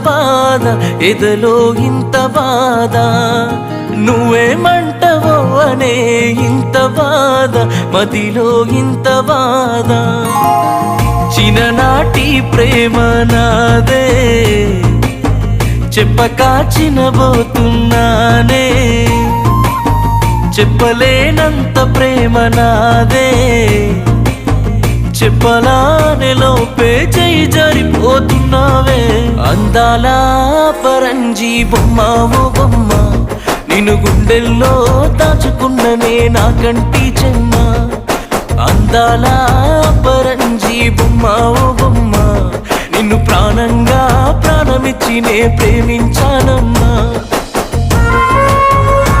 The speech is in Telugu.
బాధ, ఎదలో ఇంత బాధ, నువ్వేమంటవో అనే ఇంత బాధ, మదిలో ఇంత బాధ. చిన్ననాటి ప్రేమ నాదే, చెప్పక చినబోతున్నానే, చెప్పలేనంత ప్రేమ నాదే, చెప్పలానే లోపే చేయి జారిపోతున్నావే. అందాల పరంజీ బొమ్మ ఓ బొమ్మ, నిన్ను గుండెల్లో దాచుకున్ననే నా కంటి చెమ్మ. అందాల పరంజీ బొమ్మ ఓ బొమ్మ, నిన్ను ప్రాణంగా ప్రాణమిచ్చి నే ప్రేమించానమ్మా.